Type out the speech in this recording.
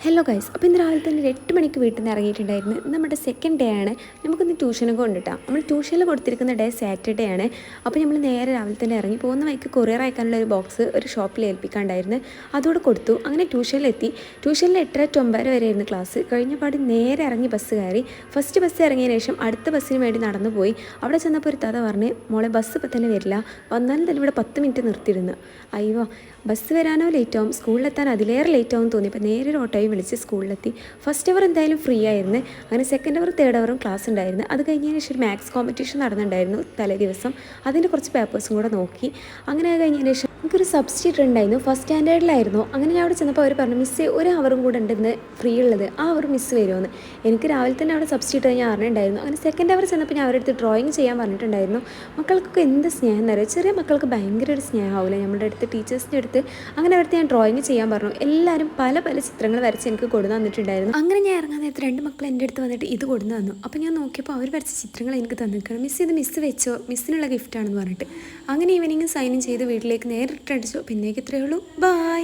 Hello guys, അപ്പോൾ ഇന്ന് രാവിലെ തന്നെ 8 മണിക്ക് വീട്ടിൽ നിന്ന് ഇറങ്ങിയിട്ടുണ്ടായിരുന്നു. നമ്മുടെ സെക്കൻഡ് ഡേ ആണ്. നമുക്കൊന്ന് ട്യൂഷനൊക്കെ കൊണ്ടിട്ടാം. നമ്മൾ ട്യൂഷനിൽ കൊടുത്തിരിക്കുന്ന ഡേ സാറ്റർഡേ ആണ്. അപ്പോൾ നമ്മൾ നേരെ രാവിലെ തന്നെ ഇറങ്ങി പോകുന്ന വഴിക്ക് കൊറിയർ അയക്കാനുള്ള ഒരു ബോക്സ് ഒരു ഷോപ്പിൽ ഏൽപ്പിക്കാണ്ടായിരുന്നു. അതോടെ കൊടുത്തു. അങ്ങനെ ട്യൂഷനിലെത്തി. ട്യൂഷനിൽ 8 to 9 വരെയായിരുന്നു ക്ലാസ്. കഴിഞ്ഞപാട് നേരെ ഇറങ്ങി ബസ് കയറി. ഫസ്റ്റ് ബസ് ഇറങ്ങിയതിന് ശേഷം അടുത്ത ബസ്സിന് വേണ്ടി നടന്നു പോയി. അവിടെ ചെന്നപ്പോൾ ഒരു താത്ത പറഞ്ഞ്, മോളെ ബസ് ഇപ്പം തന്നെ വരില്ല, വന്നാലും തന്നെ ഇവിടെ 10 മിനിറ്റ് നിർത്തിയിരുന്നു. അയ്യോ, ബസ് വരാനോ ലേറ്റ് ആവും, സ്കൂളിലെത്താൻ അതിലേറെ ലേറ്റ് ആവും തോന്നി. ഇപ്പോൾ നേരെ ഒരു ഓട്ടോയും വിളിച്ച് സ്കൂളിലെത്തി. ഫസ്റ്റ് അവർ എന്തായാലും ഫ്രീ ആയിരുന്നു. അങ്ങനെ സെക്കൻഡ് അവർ തേർഡ് അവറും ക്ലാസ് ഉണ്ടായിരുന്നു. അത് കഴിഞ്ഞതിന് ശേഷം ഒരു മാത്സ് കോമ്പറ്റീഷൻ നടന്നിട്ടുണ്ടായിരുന്നു തലേ ദിവസം. അതിൻ്റെ കുറച്ച് പേപ്പേഴ്സും കൂടെ നോക്കി. അങ്ങനെ കഴിഞ്ഞതിന് ശേഷം എനിക്കൊരു സബ്സ്റ്റിറ്റ്യൂട്ട് ഉണ്ടായിരുന്നു. ഫസ്റ്റ് സ്റ്റാൻഡേർഡിലായിരുന്നു. അങ്ങനെ ഞാൻ അവിടെ ചെന്നപ്പോൾ അവർ പറഞ്ഞു, മിസ്സേ ഒരു അവറും കൂടെ ഉണ്ടെന്ന് ഫ്രീ ഉള്ളത്, ആ അവർ മിസ് വരുമെന്ന്. എനിക്ക് രാവിലെ തന്നെ അവിടെ സബ്സ്റ്റിറ്റ്യൂട്ട് ഞാൻ അറിഞ്ഞിട്ടുണ്ടായിരുന്നു. അങ്ങനെ സെക്കൻഡ് അവർ ചെന്നപ്പോൾ ഞാൻ അവരുടെ അടുത്ത് ഡ്രോയിങ് ചെയ്യാൻ പറഞ്ഞിട്ടുണ്ടായിരുന്നു. മക്കൾക്കൊക്കെ എന്ത് സ്നേഹം എന്നറിയാം. ചെറിയ മക്കൾക്ക് ഭയങ്കര ഒരു സ്നേഹമാവില്ല നമ്മുടെ അടുത്ത്, ടീച്ചേഴ്സിൻ്റെ അടുത്ത്. അങ്ങനെ അവർക്ക് ഞാൻ ഡ്രോയിങ് ചെയ്യാൻ പറഞ്ഞു. എല്ലാവരും പല പല ചിത്രങ്ങൾ വരച്ച് എനിക്ക് കൊടുന്നു തന്നിട്ടുണ്ടായിരുന്നു. അങ്ങനെ ഞാൻ ഇറങ്ങാൻ നേരത്തെ 2 മക്കൾ എൻ്റെ അടുത്ത് വന്നിട്ട് ഇത് കൊടുന്നു തന്നു. അപ്പോൾ ഞാൻ നോക്കിയപ്പോൾ അവർ വരച്ച ചിത്രങ്ങൾ എനിക്ക് തന്നിരിക്കണം. മിസ് ഇത് മിസ് വെച്ചോ, മിസ്സിനുള്ള ഗിഫ്റ്റാണെന്ന് പറഞ്ഞിട്ട്. അങ്ങനെ ഈവനിങ് സൈൻ ഇൻ ചെയ്ത് വീട്ടിലേക്ക് നേരിട്ട് അടിച്ചു. പിന്നേക്ക് ഇത്രയേ ഉള്ളൂ. ബൈ.